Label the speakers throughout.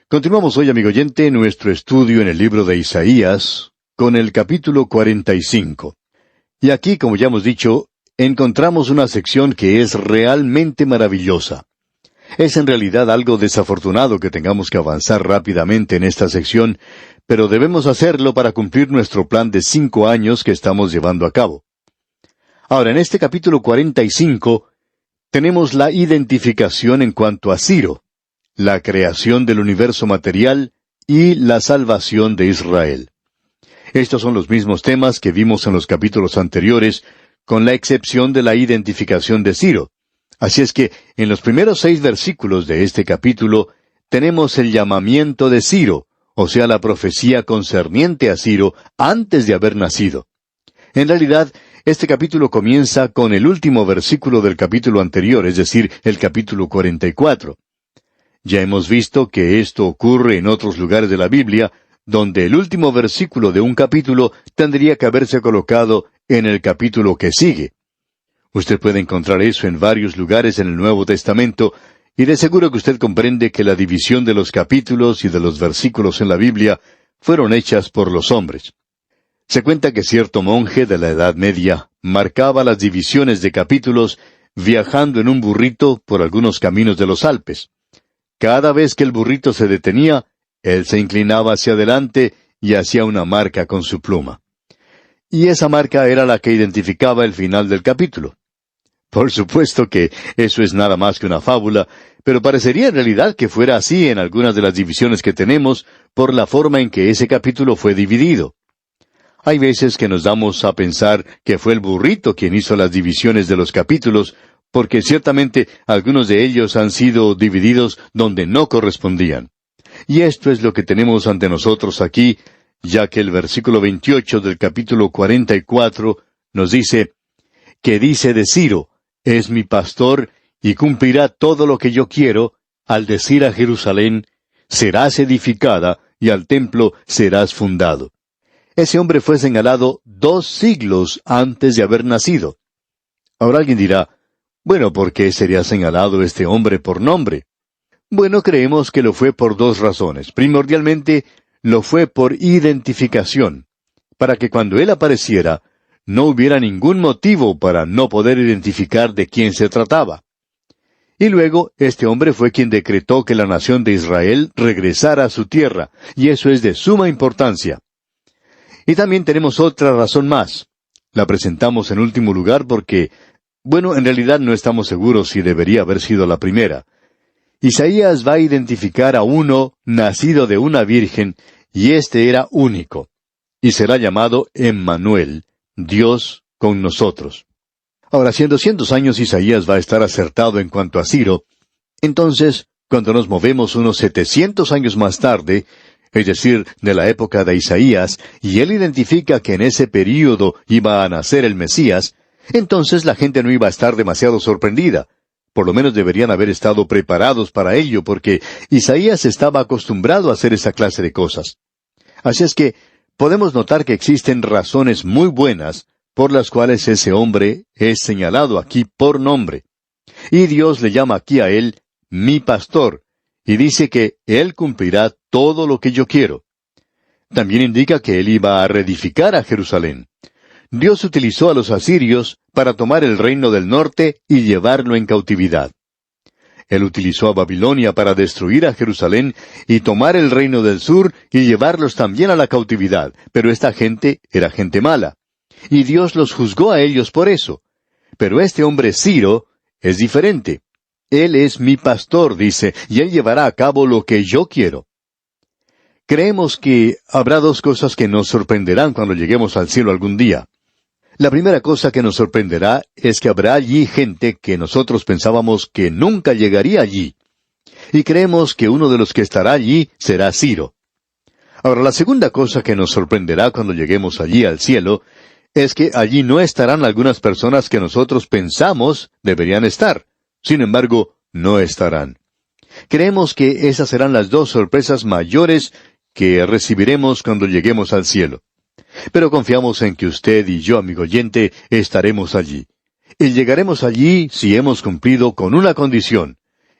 Speaker 1: Continuamos hoy, amigo oyente, nuestro estudio en el libro de Isaías, con el capítulo 45. Y aquí, como ya hemos dicho, encontramos una sección que es realmente maravillosa. Es en realidad algo desafortunado que tengamos que avanzar rápidamente en esta sección, pero debemos hacerlo para cumplir nuestro plan de 5 años que estamos llevando a cabo. Ahora, en este capítulo 45, tenemos la identificación en cuanto a Ciro, la creación del universo material y la salvación de Israel. Estos son los mismos temas que vimos en los capítulos anteriores, con la excepción de la identificación de Ciro. Así es que, en los primeros 6 versículos de este capítulo, tenemos el llamamiento de Ciro, o sea, la profecía concerniente a Ciro antes de haber nacido. En realidad, este capítulo comienza con el último versículo del capítulo anterior, es decir, el capítulo 44. Ya hemos visto que esto ocurre en otros lugares de la Biblia, donde el último versículo de un capítulo tendría que haberse colocado en el capítulo que sigue. Usted puede encontrar eso en varios lugares en el Nuevo Testamento, y de seguro que usted comprende que la división de los capítulos y de los versículos en la Biblia fueron hechas por los hombres. Se cuenta que cierto monje de la Edad Media marcaba las divisiones de capítulos viajando en un burrito por algunos caminos de los Alpes. Cada vez que el burrito se detenía, él se inclinaba hacia adelante y hacía una marca con su pluma. Y esa marca era la que identificaba el final del capítulo. Por supuesto que eso es nada más que una fábula, pero parecería en realidad que fuera así en algunas de las divisiones que tenemos por la forma en que ese capítulo fue dividido. Hay veces que nos damos a pensar que fue el burrito quien hizo las divisiones de los capítulos, porque ciertamente algunos de ellos han sido divididos donde no correspondían. Y esto es lo que tenemos ante nosotros aquí, ya que el versículo 28 del capítulo 44 nos dice, que dice de Ciro, es mi pastor, y cumplirá todo lo que yo quiero, al decir a Jerusalén, serás edificada, y al templo serás fundado. Ese hombre fue señalado 2 siglos antes de haber nacido. Ahora alguien dirá, bueno, ¿por qué sería señalado este hombre por nombre? Bueno, creemos que lo fue por 2 razones. Primordialmente, lo fue por identificación, para que cuando él apareciera, no hubiera ningún motivo para no poder identificar de quién se trataba. Y luego, este hombre fue quien decretó que la nación de Israel regresara a su tierra, y eso es de suma importancia. Y también tenemos otra razón más. La presentamos en último lugar porque, bueno, en realidad no estamos seguros si debería haber sido la primera. Isaías va a identificar a uno nacido de una virgen, y este era único, y será llamado Emmanuel, Dios con nosotros. Ahora, si en 200 años Isaías va a estar acertado en cuanto a Ciro, entonces, cuando nos movemos unos 700 años más tarde, es decir, de la época de Isaías, y él identifica que en ese período iba a nacer el Mesías, entonces la gente no iba a estar demasiado sorprendida. Por lo menos deberían haber estado preparados para ello, porque Isaías estaba acostumbrado a hacer esa clase de cosas. Así es que podemos notar que existen razones muy buenas por las cuales ese hombre es señalado aquí por nombre. Y Dios le llama aquí a él mi pastor, y dice que él cumplirá todo lo que yo quiero. También indica que él iba a reedificar a Jerusalén. Dios utilizó a los asirios para tomar el reino del norte y llevarlo en cautividad. Él utilizó a Babilonia para destruir a Jerusalén y tomar el reino del sur y llevarlos también a la cautividad, pero esta gente era gente mala. Y Dios los juzgó a ellos por eso. Pero este hombre Ciro es diferente. Él es mi pastor, dice, y él llevará a cabo lo que yo quiero. Creemos que habrá 2 cosas que nos sorprenderán cuando lleguemos al cielo algún día. La primera cosa que nos sorprenderá es que habrá allí gente que nosotros pensábamos que nunca llegaría allí. Y creemos que uno de los que estará allí será Ciro. Ahora, la segunda cosa que nos sorprenderá cuando lleguemos allí al cielo es que allí no estarán algunas personas que nosotros pensamos deberían estar. Sin embargo, no estarán. Creemos que esas serán las 2 sorpresas mayores que recibiremos cuando lleguemos al cielo. Pero confiamos en que usted y yo, amigo oyente, estaremos allí. Y llegaremos allí si hemos cumplido con una condición,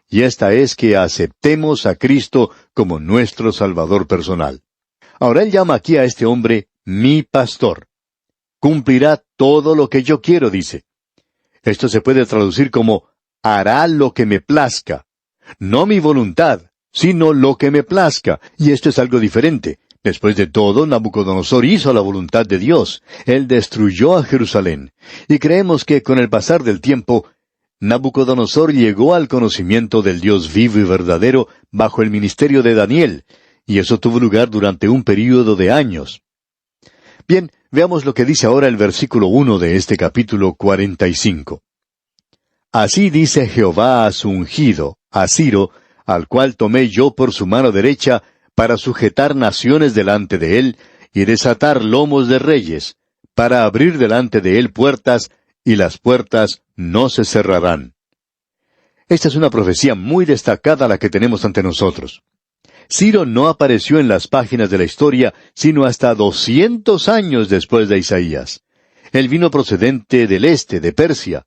Speaker 1: y esta es que aceptemos a Cristo como nuestro Salvador personal. Ahora él llama aquí a este hombre mi pastor. Cumplirá todo lo que yo quiero, dice. Esto se puede traducir como hará lo que me plazca. No mi voluntad, sino lo que me plazca. Y esto es algo diferente. Después de todo, Nabucodonosor hizo la voluntad de Dios. Él destruyó a Jerusalén. Y creemos que con el pasar del tiempo, Nabucodonosor llegó al conocimiento del Dios vivo y verdadero bajo el ministerio de Daniel, y eso tuvo lugar durante un período de años. Bien, veamos lo que dice ahora el versículo 1 de este capítulo 45. Así dice Jehová a su ungido, a Ciro, al cual tomé yo por su mano derecha, para sujetar naciones delante de él, y desatar lomos de reyes, para abrir delante de él puertas, y las puertas no se cerrarán. Esta es una profecía muy destacada la que tenemos ante nosotros. Ciro no apareció en las páginas de la historia, sino hasta 200 años después de Isaías. Él vino procedente del este, de Persia,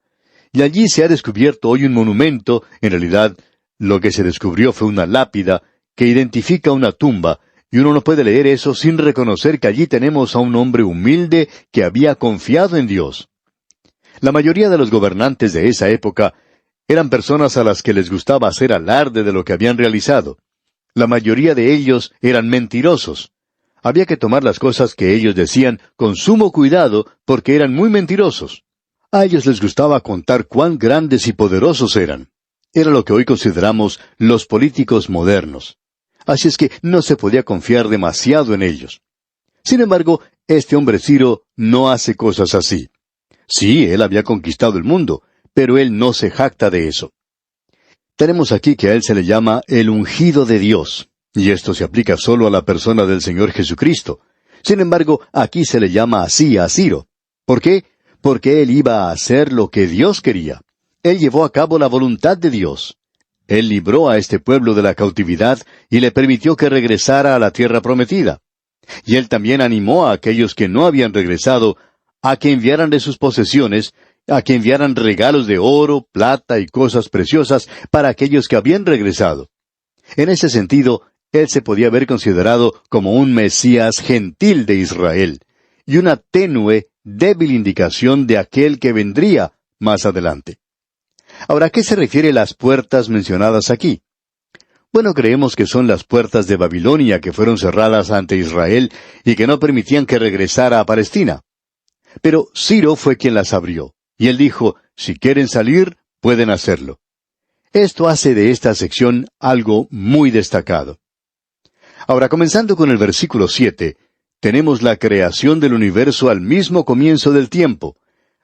Speaker 1: y allí se ha descubierto hoy un monumento. En realidad, lo que se descubrió fue una lápida que identifica una tumba, y uno no puede leer eso sin reconocer que allí tenemos a un hombre humilde que había confiado en Dios. La mayoría de los gobernantes de esa época eran personas a las que les gustaba hacer alarde de lo que habían realizado. La mayoría de ellos eran mentirosos. Había que tomar las cosas que ellos decían con sumo cuidado porque eran muy mentirosos. A ellos les gustaba contar cuán grandes y poderosos eran. Era lo que hoy consideramos los políticos modernos. Así es que no se podía confiar demasiado en ellos. Sin embargo, este hombre Ciro no hace cosas así. Sí, él había conquistado el mundo, pero él no se jacta de eso. Tenemos aquí que a él se le llama el ungido de Dios, y esto se aplica solo a la persona del Señor Jesucristo. Sin embargo, aquí se le llama así a Ciro. ¿Por qué? Porque él iba a hacer lo que Dios quería. Él llevó a cabo la voluntad de Dios. Él libró a este pueblo de la cautividad y le permitió que regresara a la tierra prometida. Y él también animó a aquellos que no habían regresado a que enviaran de sus posesiones, a que enviaran regalos de oro, plata y cosas preciosas para aquellos que habían regresado. En ese sentido, él se podía haber considerado como un Mesías gentil de Israel, y una tenue, débil indicación de aquel que vendría más adelante. Ahora, ¿a qué se refiere las puertas mencionadas aquí? Bueno, creemos que son las puertas de Babilonia que fueron cerradas ante Israel y que no permitían que regresara a Palestina. Pero Ciro fue quien las abrió, y él dijo, si quieren salir, pueden hacerlo. Esto hace de esta sección algo muy destacado. Ahora, comenzando con el versículo 7, tenemos la creación del universo al mismo comienzo del tiempo.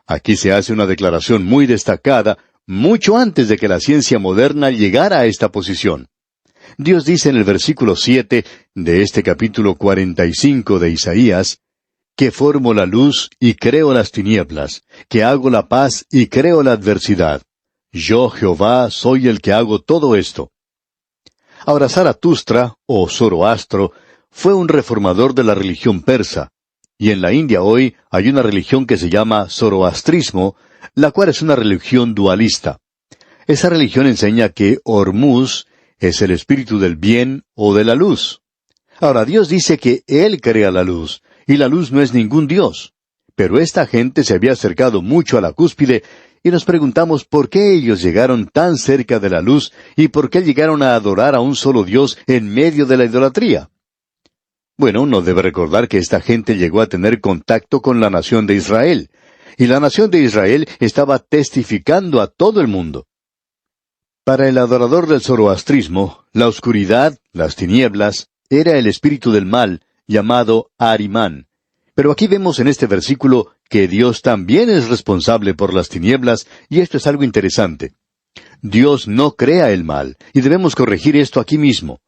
Speaker 1: Aquí se hace una declaración muy destacada, mucho antes de que la ciencia moderna llegara a esta posición. Dios dice en el versículo 7 de este capítulo 45 de Isaías, que formo la luz y creo las tinieblas, que hago la paz y creo la adversidad. Yo, Jehová, soy el que hago todo esto. Ahora, Zaratustra, o Zoroastro, fue un reformador de la religión persa, y en la India hoy hay una religión que se llama zoroastrismo, la cual es una religión dualista. Esa religión enseña que Hormuz es el espíritu del bien o de la luz. Ahora, Dios dice que Él crea la luz, y la luz no es ningún Dios. Pero esta gente se había acercado mucho a la cúspide, y nos preguntamos por qué ellos llegaron tan cerca de la luz, y por qué llegaron a adorar a un solo Dios en medio de la idolatría. Bueno, uno debe recordar que esta gente llegó a tener contacto con la nación de Israel, y la nación de Israel estaba testificando a todo el mundo. Para el adorador del zoroastrismo, la oscuridad, las tinieblas, era el espíritu del mal, llamado Arimán. Pero aquí vemos en este versículo que Dios también es responsable por las tinieblas, y esto es algo interesante. Dios no crea el mal, y debemos corregir esto aquí mismo.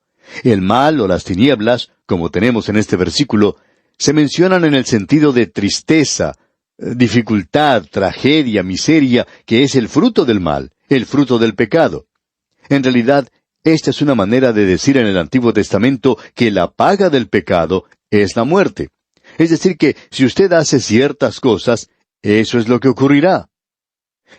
Speaker 1: El mal o las tinieblas, como tenemos en este versículo, se mencionan en el sentido de tristeza, dificultad, tragedia, miseria, que es el fruto del mal, el fruto del pecado. En realidad, esta es una manera de decir en el Antiguo Testamento que la paga del pecado es la muerte. Es decir que si usted hace ciertas cosas, eso es lo que ocurrirá.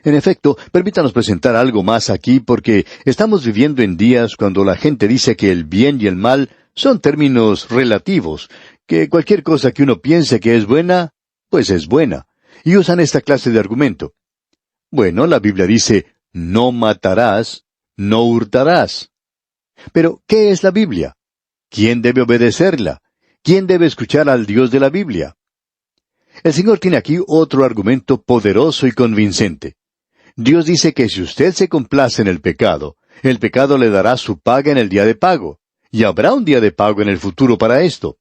Speaker 1: En efecto, permítanos presentar algo más aquí porque estamos viviendo en días cuando la gente dice que el bien y el mal son términos relativos, que cualquier cosa que uno piense que es buena, pues es buena, y usan esta clase de argumento. Bueno, la Biblia dice, no matarás, no hurtarás. Pero, ¿qué es la Biblia? ¿Quién debe obedecerla? ¿Quién debe escuchar al Dios de la Biblia? El Señor tiene aquí otro argumento poderoso y convincente. Dios dice que si usted se complace en el pecado le dará su paga en el día de pago, y habrá un día de pago en el futuro para esto.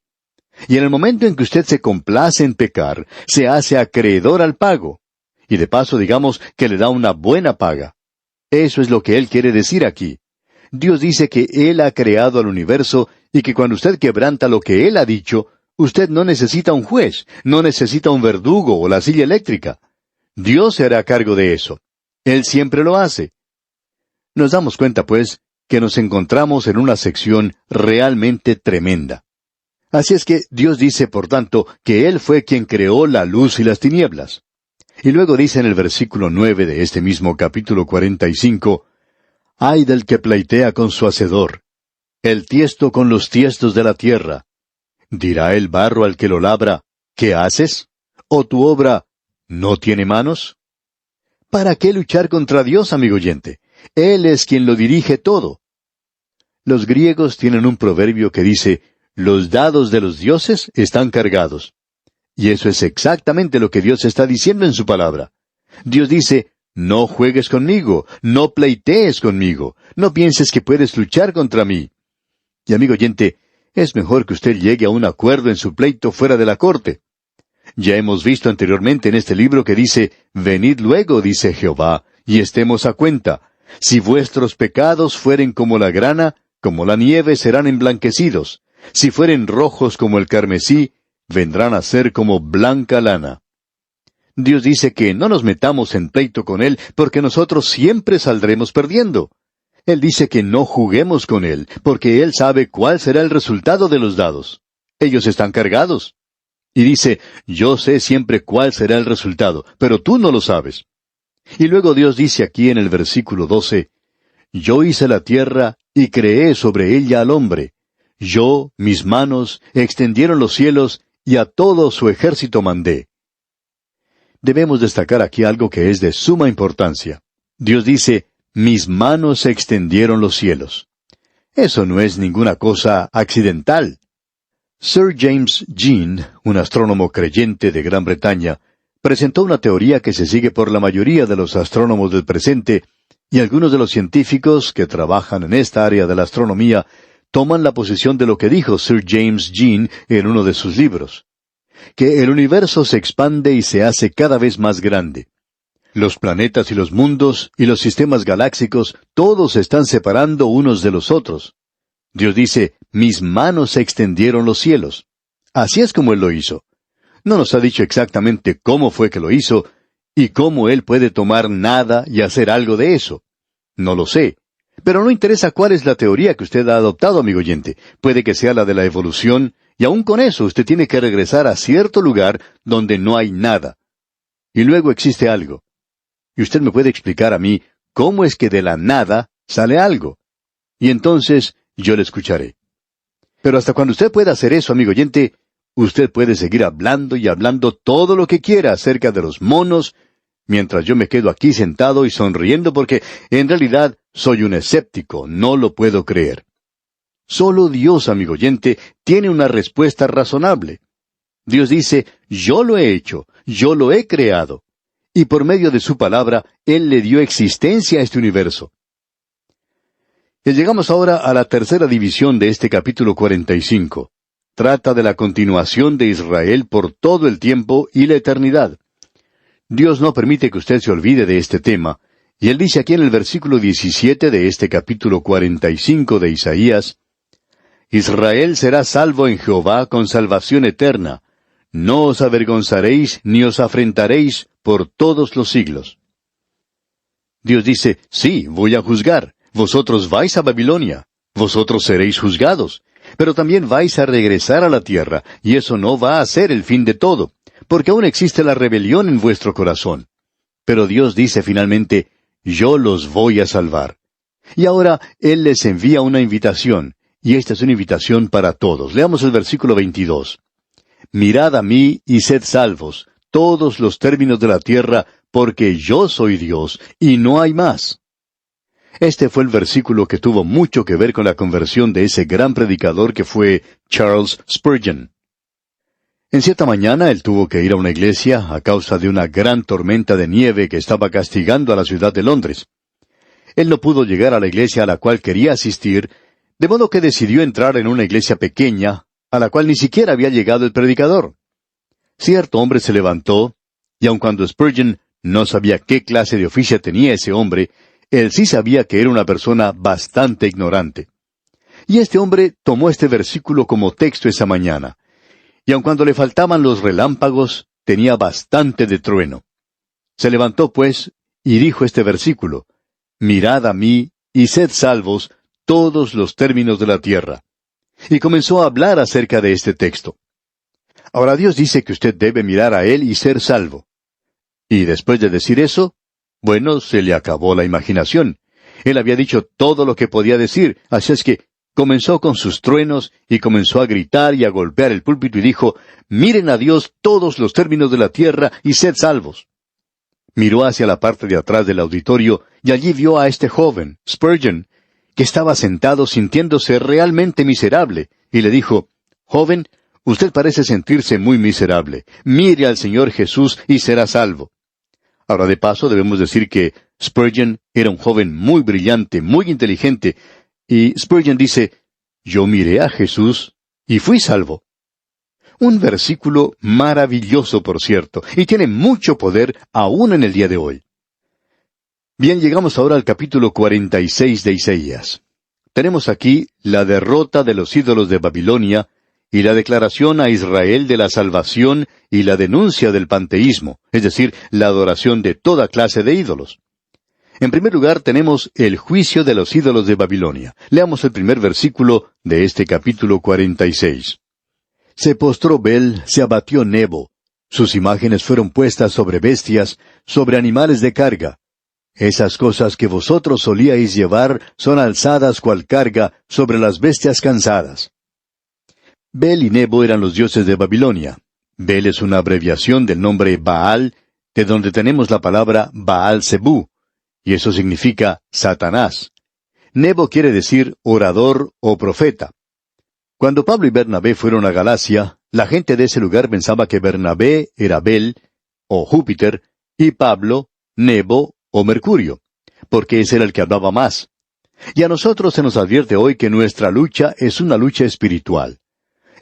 Speaker 1: Y en el momento en que usted se complace en pecar, se hace acreedor al pago. Y de paso digamos que le da una buena paga. Eso es lo que Él quiere decir aquí. Dios dice que Él ha creado al universo y que cuando usted quebranta lo que Él ha dicho, usted no necesita un juez, no necesita un verdugo o la silla eléctrica. Dios se hará cargo de eso. Él siempre lo hace. Nos damos cuenta, pues, que nos encontramos en una sección realmente tremenda. Así es que Dios dice, por tanto, que Él fue quien creó la luz y las tinieblas. Y luego dice en el versículo 9 de este mismo capítulo 45, «Ay del que pleitea con su hacedor, el tiesto con los tiestos de la tierra. ¿Dirá el barro al que lo labra, ¿qué haces? ¿O tu obra no tiene manos?» ¿Para qué luchar contra Dios, amigo oyente? Él es quien lo dirige todo. Los griegos tienen un proverbio que dice, «Los dados de los dioses están cargados». Y eso es exactamente lo que Dios está diciendo en su palabra. Dios dice, «No juegues conmigo, no pleitees conmigo, no pienses que puedes luchar contra mí». Y amigo oyente, es mejor que usted llegue a un acuerdo en su pleito fuera de la corte. Ya hemos visto anteriormente en este libro que dice, «Venid luego, dice Jehová, y estemos a cuenta. Si vuestros pecados fueren como la grana, como la nieve serán emblanquecidos. Si fueren rojos como el carmesí, vendrán a ser como blanca lana». Dios dice que no nos metamos en pleito con Él, porque nosotros siempre saldremos perdiendo. Él dice que no juguemos con Él, porque Él sabe cuál será el resultado de los dados. Ellos están cargados. Y dice, «Yo sé siempre cuál será el resultado, pero tú no lo sabes». Y luego Dios dice aquí en el versículo 12, «Yo hice la tierra y creé sobre ella al hombre. Yo, mis manos, extendieron los cielos y a todo su ejército mandé». Debemos destacar aquí algo que es de suma importancia. Dios dice, «Mis manos extendieron los cielos». Eso no es ninguna cosa accidental. Sir James Jean, un astrónomo creyente de Gran Bretaña, presentó una teoría que se sigue por la mayoría de los astrónomos del presente, y algunos de los científicos que trabajan en esta área de la astronomía toman la posición de lo que dijo Sir James Jean en uno de sus libros, que el universo se expande y se hace cada vez más grande. Los planetas y los mundos y los sistemas galácticos todos se están separando unos de los otros. Dios dice, «Mis manos extendieron los cielos». Así es como Él lo hizo. No nos ha dicho exactamente cómo fue que lo hizo, y cómo Él puede tomar nada y hacer algo de eso. No lo sé. Pero no interesa cuál es la teoría que usted ha adoptado, amigo oyente. Puede que sea la de la evolución, y aun con eso usted tiene que regresar a cierto lugar donde no hay nada. Y luego existe algo. Y usted me puede explicar a mí cómo es que de la nada sale algo. Y entonces yo le escucharé. Pero hasta cuando usted pueda hacer eso, amigo oyente, usted puede seguir hablando y hablando todo lo que quiera acerca de los monos, mientras yo me quedo aquí sentado y sonriendo porque, en realidad, soy un escéptico, no lo puedo creer. Solo Dios, amigo oyente, tiene una respuesta razonable. Dios dice, «Yo lo he hecho, yo lo he creado». Y por medio de su palabra, Él le dio existencia a este universo. Y llegamos ahora a la tercera división de este capítulo 45. Trata de la continuación de Israel por todo el tiempo y la eternidad. Dios no permite que usted se olvide de este tema, y Él dice aquí en el versículo 17 de este capítulo 45 de Isaías, «Israel será salvo en Jehová con salvación eterna. No os avergonzaréis ni os afrentaréis por todos los siglos». Dios dice, «Sí, voy a juzgar. Vosotros vais a Babilonia. Vosotros seréis juzgados. Pero también vais a regresar a la tierra, y eso no va a ser el fin de todo, porque aún existe la rebelión en vuestro corazón. pero Dios dice finalmente, yo los voy a salvar. Y ahora Él les envía una invitación, y esta es una invitación para todos. Leamos el versículo 22. Mirad a mí y sed salvos, todos los términos de la tierra, porque yo soy Dios, y no hay más. Este fue el versículo que tuvo mucho que ver con la conversión de ese gran predicador que fue Charles Spurgeon. En cierta mañana él tuvo que ir a una iglesia a causa de una gran tormenta de nieve que estaba castigando a la ciudad de Londres. Él no pudo llegar a la iglesia a la cual quería asistir, de modo que decidió entrar en una iglesia pequeña, a la cual ni siquiera había llegado el predicador. Cierto hombre se levantó, y aun cuando Spurgeon no sabía qué clase de oficio tenía ese hombre, él sí sabía que era una persona bastante ignorante. Y este hombre tomó este versículo como texto esa mañana. Y aun cuando le faltaban los relámpagos, tenía bastante de trueno. Se levantó, pues, y dijo este versículo, mirad a mí, y sed salvos, todos los términos de la tierra. Y comenzó a hablar acerca de este texto. Ahora Dios dice que usted debe mirar a Él y ser salvo. Y después de decir eso, bueno, se le acabó la imaginación. Él había dicho todo lo que podía decir, así es que comenzó con sus truenos y comenzó a gritar y a golpear el púlpito y dijo, miren a Dios todos los términos de la tierra y sed salvos. Miró hacia la parte de atrás del auditorio y allí vio a este joven, Spurgeon, que estaba sentado sintiéndose realmente miserable, y le dijo, joven, usted parece sentirse muy miserable. Mire al Señor Jesús y será salvo. Ahora, de paso, debemos decir que Spurgeon era un joven muy brillante, muy inteligente, y Spurgeon dice, yo miré a Jesús y fui salvo. Un versículo maravilloso, por cierto, y tiene mucho poder aún en el día de hoy. Bien, llegamos ahora al capítulo 46 de Isaías. Tenemos aquí la derrota de los ídolos de Babilonia, y la declaración a Israel de la salvación y la denuncia del panteísmo, es decir, la adoración de toda clase de ídolos. En primer lugar, tenemos el juicio de los ídolos de Babilonia. Leamos el primer versículo de este capítulo 46. Se postró Bel, se abatió Nebo. Sus imágenes fueron puestas sobre bestias, sobre animales de carga. Esas cosas que vosotros solíais llevar son alzadas cual carga sobre las bestias cansadas. Bel y Nebo eran los dioses de Babilonia. Bel es una abreviación del nombre Baal, de donde tenemos la palabra Baal-Zebú, y eso significa Satanás. Nebo quiere decir orador o profeta. Cuando Pablo y Bernabé fueron a Galacia, la gente de ese lugar pensaba que Bernabé era Bel, o Júpiter, y Pablo, Nebo, o Mercurio, porque ese era el que hablaba más. Y a nosotros se nos advierte hoy que nuestra lucha es una lucha espiritual.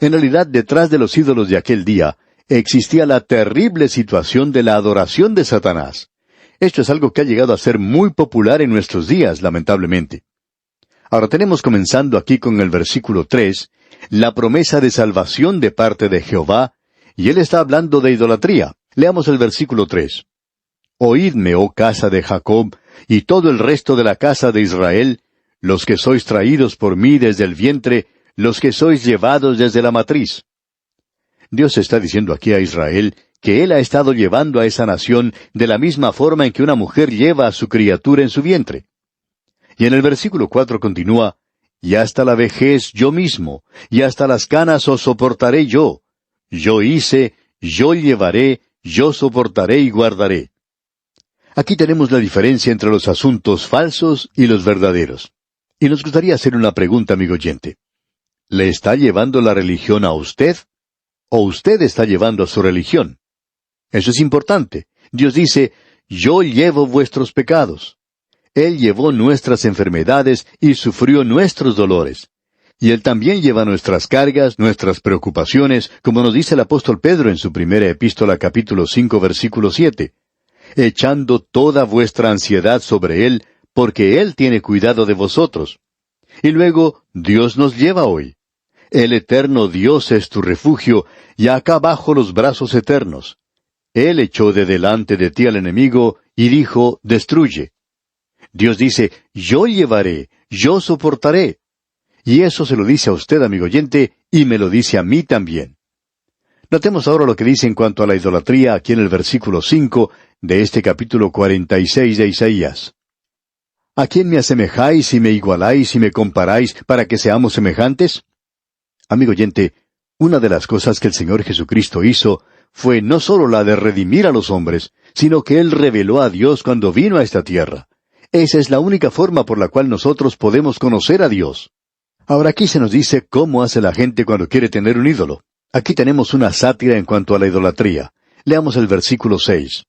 Speaker 1: En realidad, detrás de los ídolos de aquel día, existía la terrible situación de la adoración de Satanás. Esto es algo que ha llegado a ser muy popular en nuestros días, lamentablemente. Ahora tenemos comenzando aquí con el versículo 3, la promesa de salvación de parte de Jehová, y él está hablando de idolatría. Leamos el versículo 3. Oídme, oh casa de Jacob, y todo el resto de la casa de Israel, los que sois traídos por mí desde el vientre, los que sois llevados desde la matriz. Dios está diciendo aquí a Israel que Él ha estado llevando a esa nación de la misma forma en que una mujer lleva a su criatura en su vientre. Y en el versículo 4 continúa, y hasta la vejez yo mismo, y hasta las canas os soportaré yo. Yo hice, yo llevaré, yo soportaré y guardaré. Aquí tenemos la diferencia entre los asuntos falsos y los verdaderos. Y nos gustaría hacer una pregunta, amigo oyente. ¿Le está llevando la religión a usted? ¿O usted está llevando a su religión? Eso es importante. Dios dice, yo llevo vuestros pecados. Él llevó nuestras enfermedades y sufrió nuestros dolores. Y Él también lleva nuestras cargas, nuestras preocupaciones, como nos dice el apóstol Pedro en su primera epístola capítulo 5 versículo 7. Echando toda vuestra ansiedad sobre Él, porque Él tiene cuidado de vosotros. Y luego, Dios nos lleva hoy. El eterno Dios es tu refugio, y acá abajo los brazos eternos. Él echó de delante de ti al enemigo, y dijo, destruye. Dios dice, yo llevaré, yo soportaré. Y eso se lo dice a usted, amigo oyente, y me lo dice a mí también. Notemos ahora lo que dice en cuanto a la idolatría aquí en el versículo 5 de este capítulo 46 de Isaías. ¿A quién me asemejáis y me igualáis y me comparáis para que seamos semejantes? Amigo oyente, una de las cosas que el Señor Jesucristo hizo fue no sólo la de redimir a los hombres, sino que Él reveló a Dios cuando vino a esta tierra. Esa es la única forma por la cual nosotros podemos conocer a Dios. Ahora aquí se nos dice cómo hace la gente cuando quiere tener un ídolo. Aquí tenemos una sátira en cuanto a la idolatría. Leamos el versículo 6.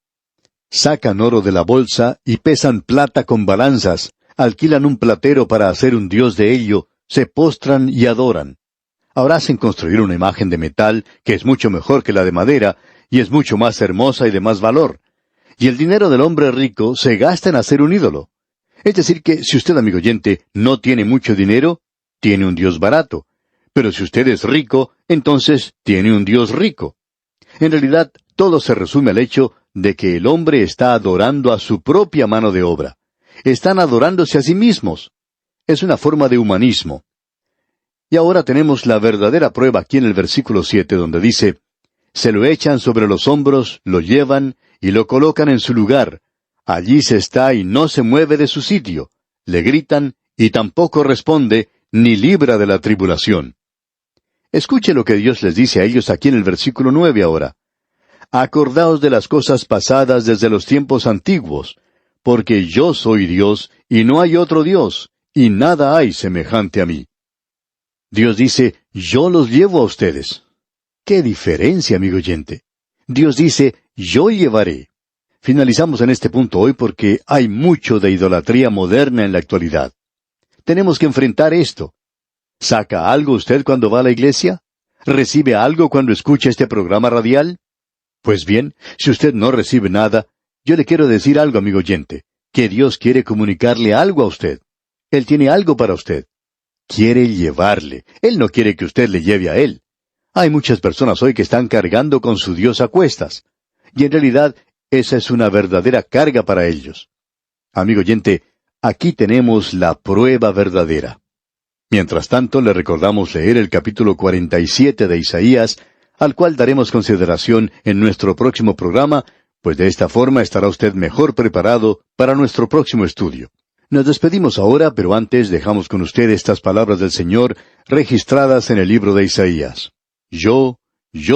Speaker 1: Sacan oro de la bolsa y pesan plata con balanzas, alquilan un platero para hacer un dios de ello, se postran y adoran. Ahora hacen construir una imagen de metal que es mucho mejor que la de madera y es mucho más hermosa y de más valor. Y el dinero del hombre rico se gasta en hacer un ídolo. Es decir que si usted, amigo oyente, no tiene mucho dinero, tiene un dios barato. Pero si usted es rico, entonces tiene un dios rico. En realidad, todo se resume al hecho de que el hombre está adorando a su propia mano de obra. Están adorándose a sí mismos. Es una forma de humanismo. Y ahora tenemos la verdadera prueba aquí en el versículo 7, donde dice, se lo echan sobre los hombros, lo llevan y lo colocan en su lugar. Allí se está y no se mueve de su sitio. Le gritan y tampoco responde, ni libra de la tribulación. Escuche lo que Dios les dice a ellos aquí en el versículo 9 ahora. Acordaos de las cosas pasadas desde los tiempos antiguos, porque yo soy Dios, y no hay otro Dios, y nada hay semejante a mí. Dios dice, yo los llevo a ustedes. ¡Qué diferencia, amigo oyente! Dios dice, yo llevaré. Finalizamos en este punto hoy porque hay mucho de idolatría moderna en la actualidad. Tenemos que enfrentar esto. ¿Saca algo usted cuando va a la iglesia? ¿Recibe algo cuando escucha este programa radial? Pues bien, si usted no recibe nada, yo le quiero decir algo, amigo oyente, que Dios quiere comunicarle algo a usted. Él tiene algo para usted. Quiere llevarle. Él no quiere que usted le lleve a Él. Hay muchas personas hoy que están cargando con su Dios a cuestas. Y en realidad, esa es una verdadera carga para ellos. Amigo oyente, aquí tenemos la prueba verdadera. Mientras tanto, le recordamos leer el capítulo 47 de Isaías, al cual daremos consideración en nuestro próximo programa, pues de esta forma estará usted mejor preparado para nuestro próximo estudio. Nos despedimos ahora, pero antes dejamos con usted estas palabras del Señor registradas en el libro de Isaías. Yo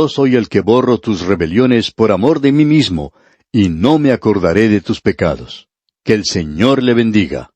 Speaker 1: soy el que borro tus rebeliones por amor de mí mismo, y no me acordaré de tus pecados. Que el Señor le bendiga.